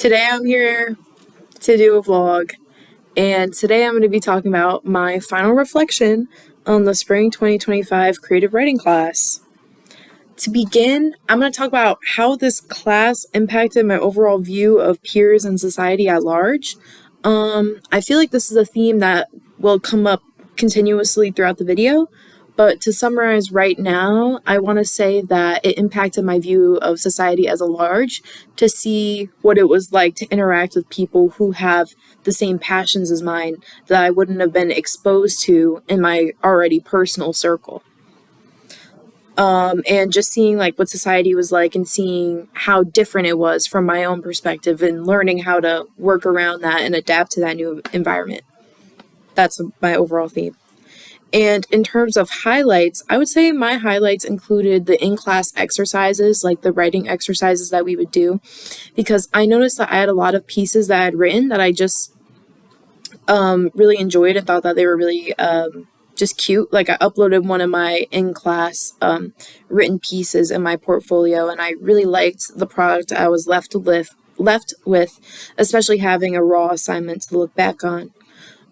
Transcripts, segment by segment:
Today I'm here to do a vlog, and today I'm going to be talking about my final reflection on the spring 2025 creative writing class. To begin, I'm going to talk about how this class impacted my overall view of peers and society at large. I feel like this is a theme that will come up continuously throughout the video, but to summarize right now, I want to say that it impacted my view of society as a large to see what it was like to interact with people who have the same passions as mine that I wouldn't have been exposed to in my already personal circle. And just seeing like what society was like and seeing how different it was from my own perspective and learning how to work around that and adapt to that new environment. That's my overall theme. And in terms of highlights, I would say my highlights included the in-class exercises, like the writing exercises that we would do, because I noticed that I had a lot of pieces that I had written that I just really enjoyed and thought that they were really just cute. Like I uploaded one of my in-class written pieces in my portfolio, and I really liked the product I was left with, especially having a raw assignment to look back on.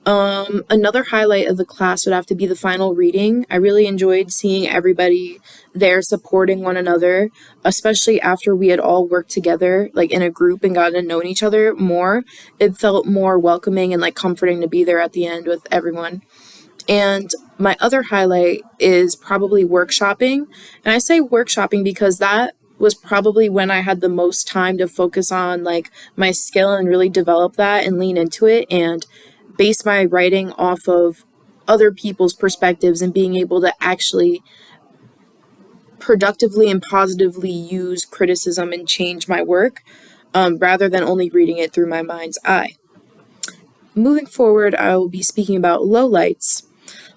Another highlight of the class would have to be the final reading. I really enjoyed seeing everybody there supporting one another, especially after we had all worked together, like in a group and gotten to know each other more. It felt more welcoming and like comforting to be there at the end with everyone. And my other highlight is probably workshopping. And I say workshopping because that was probably when I had the most time to focus on like my skill and really develop that and lean into it and base my writing off of other people's perspectives and being able to actually productively and positively use criticism and change my work rather than only reading it through my mind's eye. Moving forward, I will be speaking about lowlights.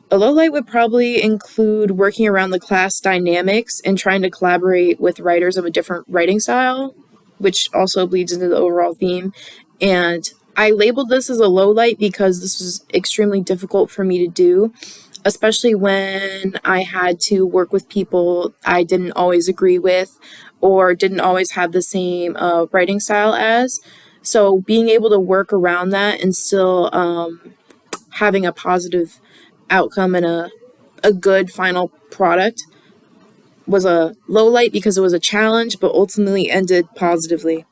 A lowlight would probably include working around the class dynamics and trying to collaborate with writers of a different writing style, which also bleeds into the overall theme. And I labeled this as a low light because this was extremely difficult for me to do, especially when I had to work with people I didn't always agree with or didn't always have the same writing style as. So being able to work around that and still having a positive outcome and a good final product was a low light because it was a challenge, but ultimately ended positively.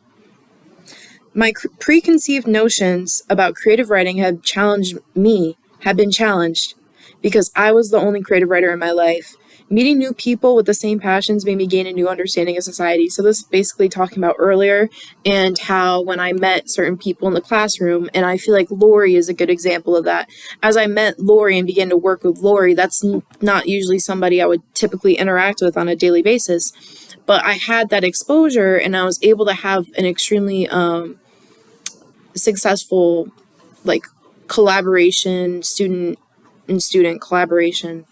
My preconceived notions about creative writing have been challenged because I was the only creative writer in my life. Meeting new people with the same passions made me gain a new understanding of society. So this is basically talking about earlier and how when I met certain people in the classroom, and I feel like Lori is a good example of that. As I met Lori and began to work with Lori, that's not usually somebody I would typically interact with on a daily basis. But I had that exposure and I was able to have an extremely successful like collaboration, student collaboration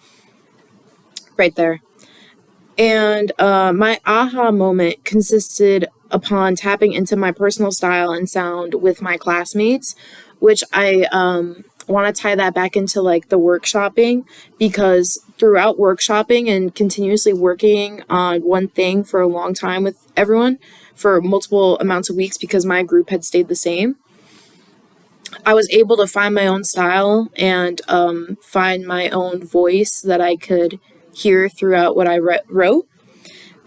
right there. And my aha moment consisted upon tapping into my personal style and sound with my classmates, which I want to tie that back into like the workshopping, because throughout workshopping and continuously working on one thing for a long time with everyone for multiple amounts of weeks because my group had stayed the same, I was able to find my own style and find my own voice that I could hear throughout what I wrote.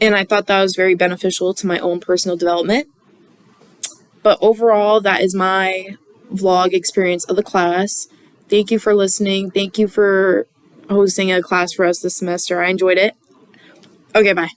And I thought that was very beneficial to my own personal development. But overall, that is my vlog experience of the class. Thank you for listening. Thank you for hosting a class for us this semester. I enjoyed it. Okay, bye.